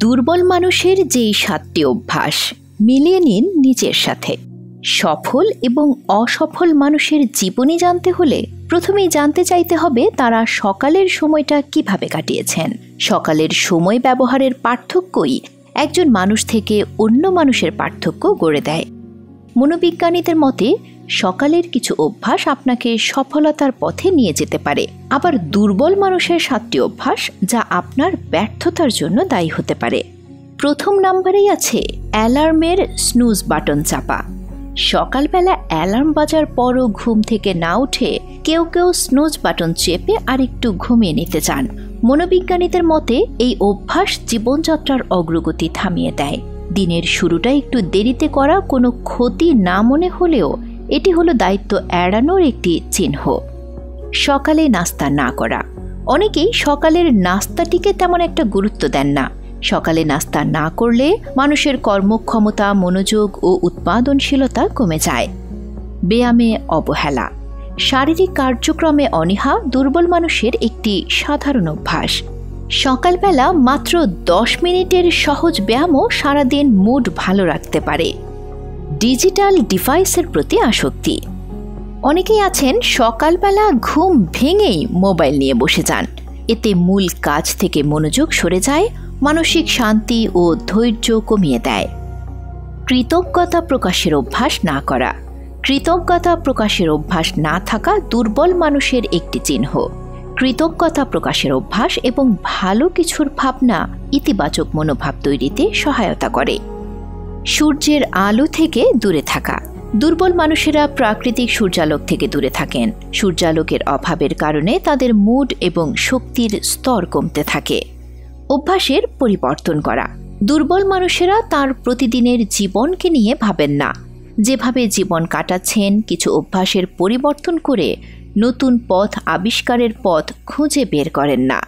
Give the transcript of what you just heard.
দুর্বল মানুষের যেই 7টি অভ্যাস মিলিয়ে নিন নিজের সাথে। সফল এবং অসফল মানুষের জীবনী জানতে হলে প্রথমেই জানতে চাইতে হবে তারা সকালের সময়টা কিভাবে কাটিয়েছেন। সকালের সময় ব্যবহারের পার্থক্যই একজন মানুষ থেকে অন্য মানুষের পার্থক্য গড়ে দেয়। মনোবিজ্ঞানীদের মতে সকালের কিছু অভ্যাস আপনাকে সফলতার পথে নিয়ে যেতে পারে, আবার দুর্বল মানুষের 7টি অভ্যাস যা আপনার ব্যর্থতার জন্য দায়ী হতে পারে। প্রথম নাম্বারেই আছে অ্যালার্মের স্নুজ বাটন চাপা। সকালবেলা অ্যালার্ম বাজার পরও ঘুম থেকে না উঠে কেউ কেউ স্নুজ বাটন চেপে আর একটু ঘুমিয়ে নিতে চান। মনোবিজ্ঞানীদের মতে এই অভ্যাস জীবনযাত্রার অগ্রগতি থামিয়ে দেয়। দিনের শুরুটা একটু দেরিতে করা কোনো ক্ষতি না মনে হলেও এটি হলো দায়িত্ব এড়ানোর একটি চিহ্ন। সকালে নাস্তা না করা। অনেকেই সকালের নাস্তাটিকে তেমন একটা গুরুত্ব দেন না। সকালে নাস্তা না করলে মানুষের কর্মক্ষমতা, মনোযোগ ও উৎপাদনশীলতা কমে যায়। ব্যায়ামে অবহেলা। শারীরিক কার্যক্রমে অনীহা দুর্বল মানুষের একটি সাধারণ অভ্যাস। সকালবেলা মাত্র 10 মিনিটের সহজ ব্যায়ামও সারাদিন মুড ভালো রাখতে পারে। ডিজিটাল ডিভাইসের প্রতি আসক্তি। অনেকেই আছেন সকালবেলা ঘুম ভেঙেই মোবাইল নিয়ে বসে যান। এতে মূল কাজ থেকে মনোযোগ সরে যায়, মানসিক শান্তি ও ধৈর্য কমিয়ে দেয়। কৃতজ্ঞতা প্রকাশের অভ্যাস না করা। কৃতজ্ঞতা প্রকাশের অভ্যাস না থাকা দুর্বল মানুষের একটি চিহ্ন। কৃতজ্ঞতা প্রকাশের অভ্যাস এবং ভালো কিছুর ভাবনা ইতিবাচক মনোভাব তৈরিতে সহায়তা করে। সূর্যের আলো থেকে দূরে থাকা। দুর্বল মানুষেরা প্রাকৃতিক সূর্যালোক থেকে দূরে থাকেন। সূর্যালোকের অভাবের কারণে তাদের মুড এবং শক্তির স্তর কমতে থাকে। অভ্যাসের পরিবর্তন করা। দুর্বল মানুষেরা তার প্রতিদিনের জীবনকে নিয়ে ভাবেন না। যেভাবে জীবন কাটাচ্ছেন কিছু অভ্যাসের পরিবর্তন করে নতুন পথ আবিষ্কারের পথ খুঁজে বের করেন না।